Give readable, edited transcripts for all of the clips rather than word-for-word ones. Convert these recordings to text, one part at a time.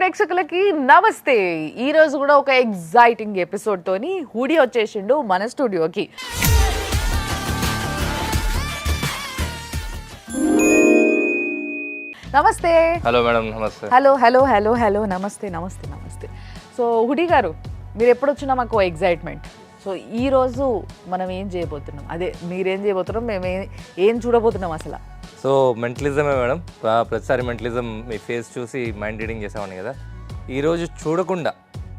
ప్రేక్షకులకి నమస్తే. ఈ రోజు కూడా ఒక ఎగ్జైటింగ్ ఎపిసోడ్ తోని హుడీ వచ్చేసిండు మన స్టూడియోకి. నమస్తే. Hello madam. నమస్తే. హలో హలో హలో హలో నమస్తే నమస్తే నమస్తే. సో హుడీ గారు, మీరు ఎప్పుడు వచ్చినా మాకు ఎగ్జైట్మెంట్. సో ఈరోజు మనం ఏం చేయబోతున్నాం, అదే మీరేం చేయబోతున్నాం, మేము ఏం చూడబోతున్నాం అసలు? సో మెంటలిజమే మేడం. ప్రతిసారి మెంటలిజం మీ ఫేస్ చూసి మైండ్ రీడింగ్ చేసామని కదా, ఈరోజు చూడకుండా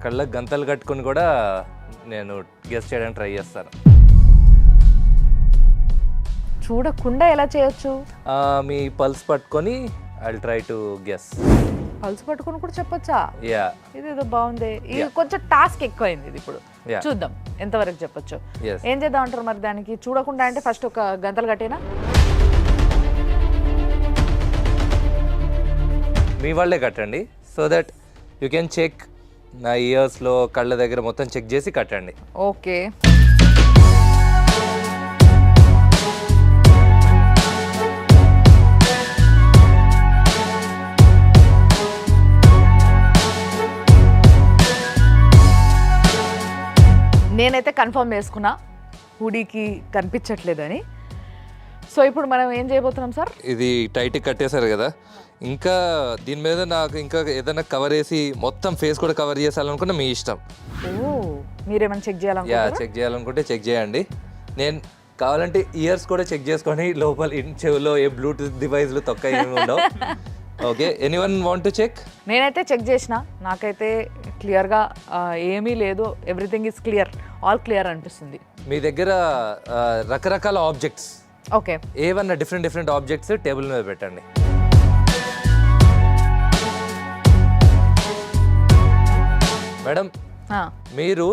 కళ్ళకు గంతలు కట్టుకొని కూడా నేను గెస్ చేయడానికి ట్రై చేస్తాను. చూడకుండా ఎలా చేయొచ్చు? మీ పల్స్ పట్టుకొని I will try to guess. Pulse పట్టుకొని కూడా చెప్పొచ్చా? యా, ఇదేదో బాగుంది. ఇది కొంచెం టాస్క్ ఎక్కువైంది. ఇది ఇప్పుడు చూద్దాం ఎంతవరకు చెప్పొచ్చు. ఏం చేద్దాం అంటారు మరి దానికి? చూడకుండా అంటే ఫస్ట్ ఒక గంటలు కట్టేనా? మీ వాళ్ళే కట్టండి, so that you can check. నా ఇయర్స్లో కళ్ళ దగ్గర మొత్తం చెక్ చేసి కట్టండి. ఓకే. నేనైతే కన్ఫర్మ్ చేసుకున్నా హుడీకి కనిపించట్లేదని. సో ఇప్పుడు మనం ఏం చేయబోతున్నాం సార్? ఇది టైట్ కట్టేశారు కదా, ఇంకా దీని మీద నాకు ఇంకా ఏదైనా కవర్ వేసి మొత్తం ఫేస్ కూడా కవర్ చేయాలనుకుంటే మీ ఇష్టం. ఓ, మీరేమైనా చెక్ చేయాలనుకుంటున్నారా? చెక్ చేయాలనుకుంటే చెక్ చేయండి. నేను కావాలంటే ఇయర్స్ కూడా చెక్ చేసుకొని లోపల చెవులో ఏ బ్లూటూత్ డివైస్లు తొక్క ఏమి ఉండవు. Okay, anyone want to check? నేనైతే చెక్ చేసిన, నాకైతే క్లియర్గా ఏమీ లేదు. Everything is clear, all clear అనిపిస్తుంది. మీ దగ్గర రకరకాల ఆబ్జెక్ట్స్, ఓకే, ఏవన్నా డిఫరెంట్ ఆబ్జెక్ట్స్ టేబుల్ మీద పెట్టండి. మేడం, మీరు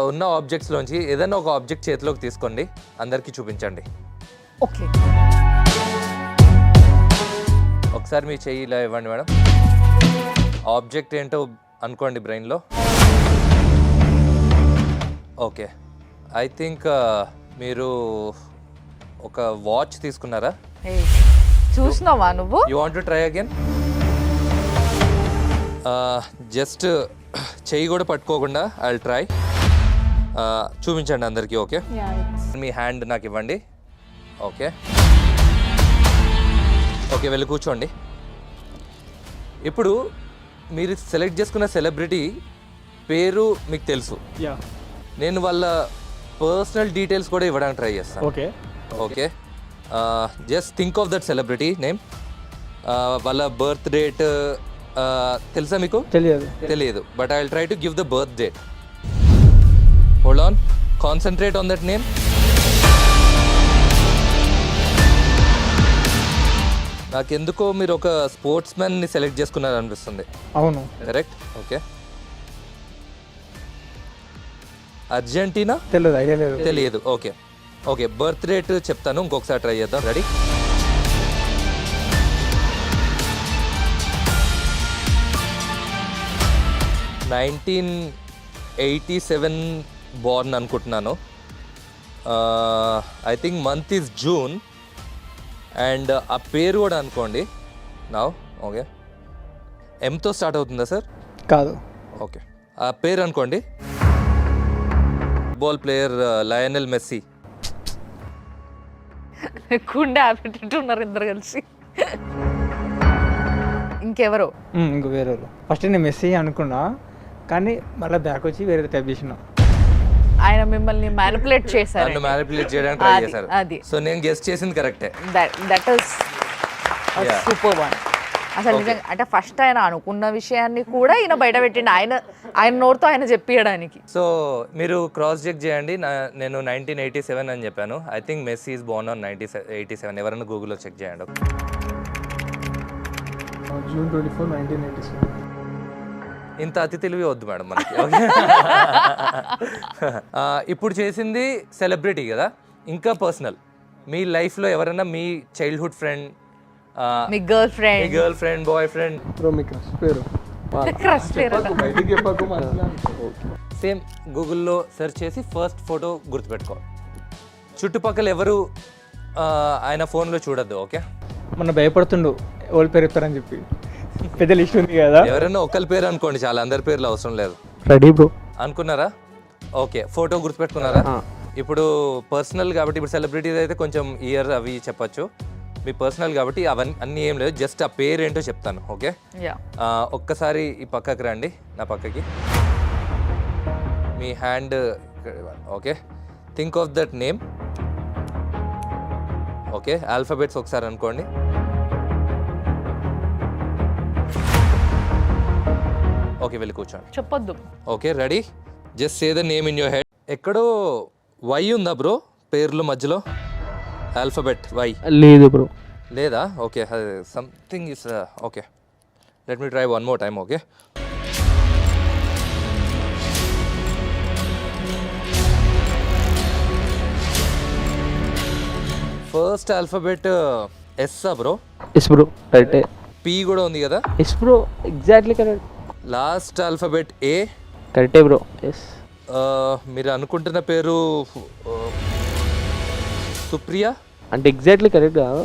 ఉన్న ఆబ్జెక్ట్స్లోంచి ఏదైనా ఒక ఆబ్జెక్ట్ చేతిలోకి తీసుకోండి, అందరికీ చూపించండి. ఓకే, ఒకసారి మీ చెయ్యి ఇలా ఇవ్వండి మేడం. ఆబ్జెక్ట్ ఏంటో అనుకోండి బ్రెయిన్లో. ఓకే, ఐ థింక్ మీరు ఒక వాచ్ తీసుకున్నారా? చూసినావా నువ్వు? You want to try again? Just చెయ్యి కూడా పట్టుకోకుండా ఐ విల్ ట్రై. చూపించండి అందరికీ. ఓకే, మీ హ్యాండ్ నాకు ఇవ్వండి. ఓకే ఓకే, వెళ్ళి కూర్చోండి. ఇప్పుడు మీరు సెలెక్ట్ చేసుకున్న సెలబ్రిటీ పేరు మీకు తెలుసు. నేను వాళ్ళ పర్సనల్ డీటెయిల్స్ కూడా ఇవ్వడానికి ట్రై చేస్తాను. Okay okay, just think of that celebrity name. వాళ్ళ బర్త్ డేట్ తెలుసా మీకు? తెలియదు, but I will try to give the birth date. Hold on, concentrate on that name. నాకెందుకో మీరు ఒక స్పోర్ట్స్ మ్యాన్ని సెలెక్ట్ చేసుకున్నారు అనిపిస్తుంది. అవును, కరెక్ట్. Okay, Argentina? తెలియదు. ఓకే ఓకే, బర్త్ డేట్ చెప్తాను, ఇంకొకసారి ట్రై చేద్దాం. రెడీ? నైన్టీన్ 87 బోర్న్ అనుకుంటున్నాను. I think month is June. And ఆ పేరు కూడా అనుకోండి నా. ఓకే, ఎంతో స్టార్ట్ అవుతుందా సార్? కాదు. ఓకే, ఆ పేరు అనుకోండి. Football player Lionel Messi. కుండే ఆపెట్టున్నారు ఇద్దరు కలిసి. ఇంకెవరో? ఇంకో వేరే. ఫస్ట్ నేను మెస్సీ అనుకున్నా, కానీ మళ్ళీ బ్యాక్ వచ్చి వేరే టైప్ చేసిన. ఆయన మిమ్మల్ని మ్యానిపులేట్ చేశారు. నన్ను మ్యానిపులేట్ చేయడానికి ట్రై చేశారు. అది సో నేను గెస్ చేసింది కరెక్టే. That is super one. అసలు నిజంగా అంటే ఫస్ట్ ఆయన అనుకున్న విషయాన్ని కూడా ఈయన బయట పెట్టిండి, ఆయన నోటితో ఆయన చెప్పియడానికి. సో మీరు క్రాస్ చెక్ చేయండి. నేను 1987 అని చెప్పాను. I think Messi is born on 1987. ఎవరైనా గూగుల్లో చెక్ చేయండి. June 24, 1987. ఇంత అతి తెలివి వద్దు మేడం మనకి. ఓకే, ఇప్పుడు చేసింది సెలబ్రిటీ కదా, ఇంకా పర్సనల్. మీ లైఫ్లో ఎవరైనా మీ చైల్డ్హుడ్ ఫ్రెండ్, మీ girl friend boy friend, same గూగుల్లో సెర్చ్ చేసి ఫస్ట్ ఫోటో గుర్తుపెట్టుకో. చుట్టుపక్కల ఎవరు ఆయన ఫోన్లో చూడొద్దు. ఓకే, మొన్న భయపడుతుండు ఓల్డ్ పేరు చెప్తారని చెప్పి. పెద్ద లిస్ట్ ఉంది కదా. ఎవరైనా ఒకరి పేరు అనుకోండి, చాలా అందరి పేర్లు అవసరం లేదు. Ready bro. అనుకున్నారా? ఓకే. ఫోటో గుర్తుపెట్టుకున్నారా? ఇప్పుడు పర్సనల్ కాబట్టి, ఇప్పుడు సెలబ్రిటీస్ అయితే కొంచెం ఇయర్ అవి చెప్పచ్చు. మీ పర్సనల్ కాబట్టి అవన్నీ అన్నీ ఏం లేదు, జస్ట్ ఆ పేరు ఏంటో చెప్తాను. ఓకే, ఒక్కసారి ఈ పక్కకి రండి, నా పక్కకి. మీ hand. Okay, think of that name. Okay, alphabets ఒకసారి అనుకోండి. ఓకే, వెళ్ళి కూర్చోండి. చెప్పొద్దు. Okay, ready? Just say the name in your head. ఎక్కడో వై ఉందా బ్రో పేర్లు మధ్యలో? ఆల్ఫాబెట్ వై లేదు బ్రో. లేదా? Okay, something is okay. Let me try one more time. Okay, first alphabet S bro? S bro, కరెక్టే. P కూడా ఉంది కదా? S bro, exactly correct. Last alphabet A? కరెక్టే బ్రో. ఎస్. మీరు అనుకుంటున్న పేరు సుప్రియ అంటే ఎగ్జాక్ట్లీ కరెక్ట్ కాదు,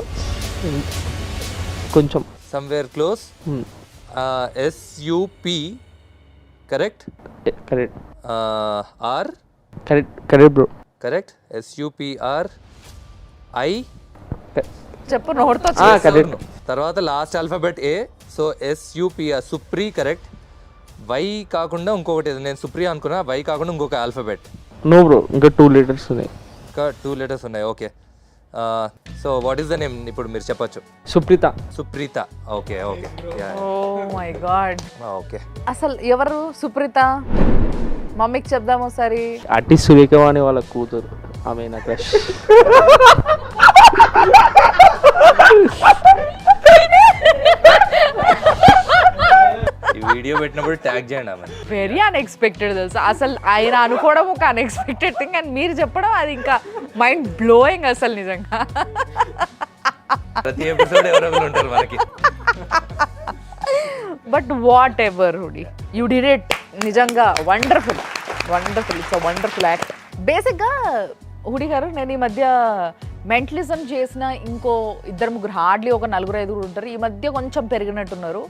కొంచెం somewhere close. S U P correct? Correct. R correct. Correct bro. Correct. S U P R I చెప్పు, నోట్తో కరెక్ట్. తర్వాత last alphabet A. So S U P R Supri correct. Y కాకుండా ఇంకొకటి, నేను సుప్రియ అనుకున్నా, వై కాకుండా ఇంకొక ఆల్ఫాబెట్. నో బ్రో, ఇంకా 2 letters ఉన్నాయి. ఇంకా 2 letters ఉన్నాయి. Okay, so what is the name ఇప్పుడు మీరు చెప్పొచ్చు? Supreetha. Supreetha. Okay okay. Oh my God. Okay, అసలు ఎవరు సుప్రీత? మమ్మీకి చెప్దాం ఒకసారి. ఆర్టిస్ట్ సురేఖవాణి వాళ్ళ కూతురు, ఆమె నా క్రష్. ఈ వీడియో పెట్టినప్పుడు ట్యాగ్ చేయండి ఆమె. వెరీ అన్ఎక్స్పెక్టెడ్ తెలుసా, అసలు ఆయన అనుకోవడం ఒక అన్ఎక్స్పెక్టెడ్ థింగ్ అండ్ మీరు చెప్పడం అది ఇంకా మైండ్ బ్లోయింగ్ అసలు నిజంగా. ప్రతి ఎపిసోడ్ ఎవరెవరు ఉంటారు మనకి. But whatever Hoodi, you did it. నిజంగా wonderful, wonderful. It's a wonderful act. బేసిక్గా హుడి గారు, నేను ఈ మధ్య మెంటలిజం చేసిన ఇంకో 2-3 హార్డ్లీ ఒక 4-5 ఉంటారు. ఈ మధ్య కొంచెం పెరిగినట్టున్నారు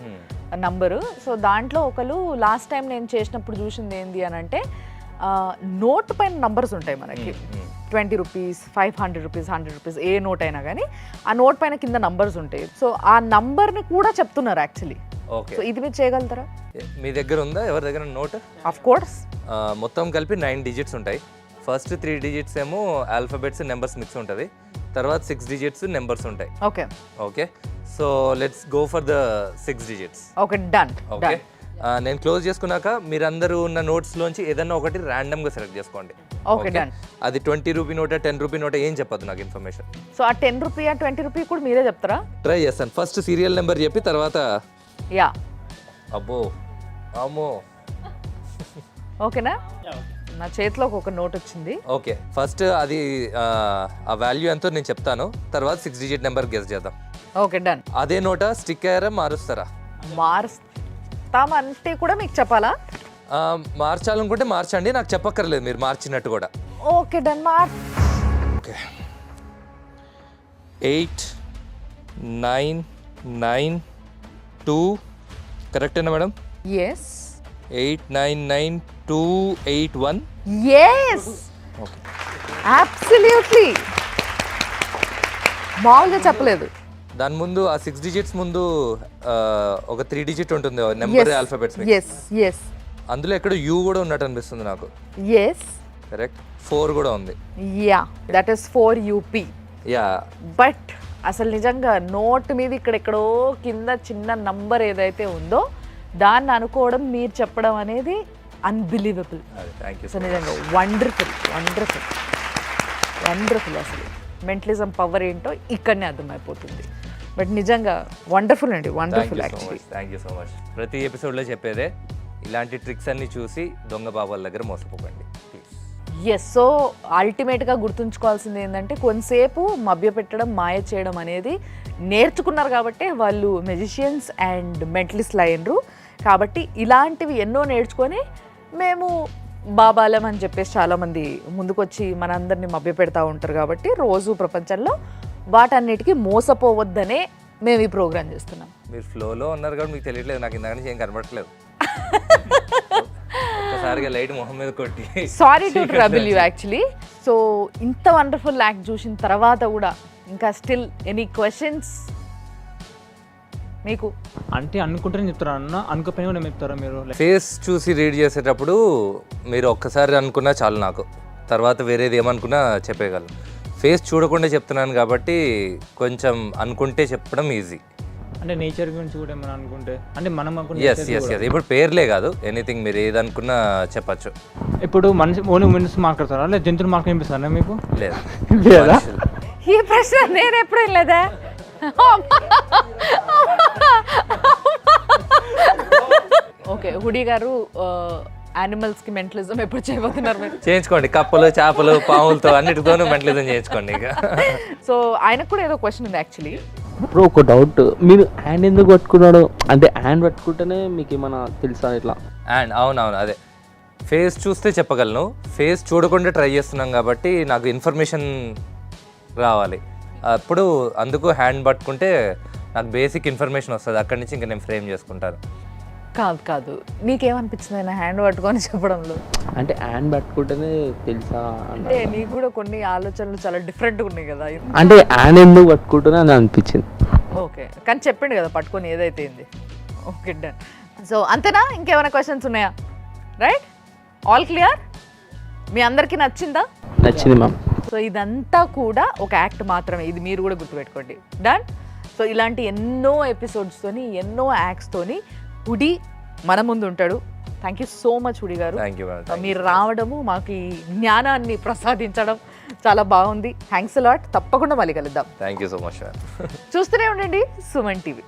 నంబరు. సో దాంట్లో ఒకరు లాస్ట్ టైం నేను చేసినప్పుడు చూసింది ఏంటి అని అంటే, నోట్ పైన నంబర్స్ ఉంటాయి మనకి. 20 rupees, 500 rupees, 100 rupees, a note అయినా కానీ ఆ నోట్ పైన కింద నంబర్స్ ఉంటాయి. సో ఆ నంబర్ని కూడా చెప్తున్నారు యాక్చువల్లీ. ఓకే, సో ఇది మీరు చేయగలుగుతారా? మీ దగ్గర ఉందా? ఎవరి దగ్గర నోట్? Of course. మొత్తం కలిపి 9 digits ఉంటాయి. ఫస్ట్ 3 digits ఏమో ఆల్ఫాబెట్స్ నెంబర్స్ మిక్స్ ఉంటుంది, తర్వాత 6 digits నెంబర్స్ ఉంటాయి. Okay okay, so let's go for the 6 digits. Okay, done. Okay, నేను క్లోజ్ చేసుకున్నాక మీరందరూ ఉన్న నోట్స్లోంచి ఏదన్నా ఒకటి ర్యాండమ్గా సెలెక్ట్ చేసుకోండి. Okay, done. అది 20 రూపీ నోట, 10 రూపీ నోట, ఏం చెప్పదు నాకు ఇన్ఫర్మేషన్. సో ఆ 10 రూపీ, 20 రూపీ కూడా మీరే చెప్తారా? ట్రై చేస్తాను. ఫస్ట్ సీరియల్ నెంబర్ చెప్పి తర్వాత. యా. అబ్బో, అమ్మో. ఓకేనా? నా చేతిలోకి ఒక నోట్ వచ్చింది. ఓకే, ఫస్ట్ అది ఆ వాల్యూ ఎంతో నేను చెప్తాను, తర్వాత 6 digit నెంబర్ గెస్ చేద్దాం. Okay, done. అదే నోట స్టిక్ అయ్యారా మారుస్తారా? మారుస్తామంటే కూడా మీకు చెప్పాలా? మార్చాలనుకుంటే మార్చండి, నాకు చెప్పక్కర్లేదు మీరు మార్చినట్టు కూడా. Okay, done. ఓకే, 8 9 9 2 కరెక్టేనా మేడం? ఎస్. 8 9 9 2 8 1. Yes, absolutely. మామూలుగా చెప్పలేదు. దాని ముందు ఆ 6 digits ముందు ఒక 3 digit ఉంటుంది నెంబర్ ఆల్ఫాబెట్స్. Yes yes. అందులో ఎక్కడ యూ కూడా ఉన్నట్టు అనిపిస్తుంది నాకు. Yes, correct. 4 కూడా ఉంది. Yeah, that is 4 UP. Yeah, but అసలు నిజంగా నోట్ మీద ఇక్కడెక్కడో కింద చిన్న నంబర్ ఏదైతే ఉందో దాన్ని అనుకోవడం, మీరు చెప్పడం అనేది అన్బిలీవబుల్. Thank you. సో నిజంగా వండర్ఫుల్, వండర్ఫుల్, వండర్ఫుల్. అసలు మెంటలిజం పవర్ ఏంటో ఇక్కడనే అర్థమైపోతుంది. బట్ నిజంగా వండర్ఫుల్ అండి, wonderful actually. Thank you so much. ప్రతి ఎపిసోడ్లో చెప్పేదే, ఇలాంటి ట్రిక్స్ అన్ని చూసి దొంగ బాబాల దగ్గర మోసపోకండి ప్లీజ్. ఎస్. సో అల్టిమేట్గా గుర్తుంచుకోవాల్సింది ఏంటంటే, కొంతసేపు మభ్యపెట్టడం, మాయ చేయడం అనేది నేర్చుకున్నారు కాబట్టి వాళ్ళు మెజిషియన్స్ అండ్ మెంటలిస్ట్లు అయ్యారు. కాబట్టి ఇలాంటివి ఎన్నో నేర్చుకొని మేము బాబాలం అని చెప్పేసి చాలామంది ముందుకొచ్చి మనందరినీ మభ్యపెడతా ఉంటారు. కాబట్టి రోజు ప్రపంచంలో వాటన్నిటికీ మోసపోవద్దనే మేము ఈ ప్రోగ్రామ్ చేస్తున్నాం. మీరు ఫ్లోలో ఉన్నారు కాబట్టి మీకు తెలియట్లేదు, నాకు ఇందాక నుంచి ఏం కనబడట్లేదు. ఒక్కసారిగా లైట్ మొహం మీద కొట్టి sorry to trouble you actually. So ఇంత వండర్ఫుల్ యాక్ట్ చూసిన తర్వాత కూడా ఇంకా స్టిల్ ఎనీ క్వశ్చన్స్ మీకు? అంటే అనుకుంటేనే చెప్తారా అన్న, అనుకోపోయినా కూడా చెప్తారా మీరు? ఫేస్ చూసి రీడ్ చేసేటప్పుడు మీరు ఒక్కసారి అనుకున్నా చాలు, నాకు తర్వాత వేరేది ఏమనుకున్నా చెప్పేయగలను. ఫేస్ చూడకుండా చెప్తున్నాను కాబట్టి కొంచెం అనుకుంటే చెప్పడం ఈజీ. అంటే నేచర్ గురించి కూడా ఏమైనా అనుకుంటే, అంటే మనం ఎస్ ఎస్ ఎస్ ఇప్పుడు పేర్లే కాదు, ఎనీథింగ్ మీరు ఏది అనుకున్నా చెప్పచ్చు. ఇప్పుడు మనిషి ఓన్లీ మనిషి మాట్లాడతారా లేదా జంతువులు మాట వినిపిస్తారా మీకు? లేదు లేదా? మనుషులు. ఈ ప్రశ్న నేను ఎప్పుడు లేదా? ఓకే, హుడీ గారు యానిమల్స్ కి మెంటలిజం ఎప్పుడు చేయబోతున్నారు మీరు? చేయించుకోండి, కప్పలు చేపలు పాములతో అన్నిటితోనూ మెంటలిజం చేయించుకోండి ఇక. సో ఆయనకు కూడా ఏదో క్వశ్చన్ ఉంది యాక్చువల్లీ. బ్రో ఒక డౌట్, మీరు హ్యాండ్ ఎందుకు పట్టుకున్నాడు? అంటే హ్యాండ్ పట్టుకుంటేనే మీకు ఏమైనా తెలుసా ఇట్లా? అండ్ అవునవును, అదే ఫేస్ చూస్తే చెప్పగలను, ఫేస్ చూడకుండా ట్రై చేస్తున్నాం కాబట్టి నాకు ఇన్ఫర్మేషన్ రావాలి అప్పుడు, అందుకు హ్యాండ్ పట్టుకుంటే నాకు బేసిక్ ఇన్ఫర్మేషన్ వస్తుంది, అక్కడి నుంచి ఇంకా నేను ఫ్రేమ్ చేసుకుంటాను. కాదు కాదు, నీకేమనిపించింది ఆయన హ్యాండ్ పట్టుకొని చెప్పడంలో? అంటే హ్యాండ్ పట్టుకుంటేనే తెలుసా అంటే నీకు కూడా కొన్ని ఆలోచనలు చాలా డిఫరెంట్గా ఉన్నాయి కదా. అంటే హ్యాండ్ ఎందుకు పట్టుకుంటేనే అని అనిపించింది. ఓకే, కానీ చెప్పిండు కదా పట్టుకొని ఏదైతే ఏంది. Okay done. సో అంతేనా, ఇంకేమైనా క్వశ్చన్స్ ఉన్నాయా? Right, all clear? మీ అందరికీ నచ్చిందా? నచ్చింది మ్యామ్. సో ఇదంతా కూడా ఒక యాక్ట్ మాత్రమే, ఇది మీరు కూడా గుర్తుపెట్టుకోండి. డన్. సో ఇలాంటి ఎన్నో ఎపిసోడ్స్తోని ఎన్నో యాక్ట్స్తోని హుడీ మన ముందు ఉంటాడు. Thank you so much Hoodi గారు. Thank you madam. మీరు రావడము, మాకు ఈ జ్ఞానాన్ని ప్రసాదించడం చాలా బాగుంది. Thanks a lot. తప్పకుండా మళ్ళీ కలుద్దాం. Thank you so much. చూస్తూనే ఉండండి సుమన్ టీవీ.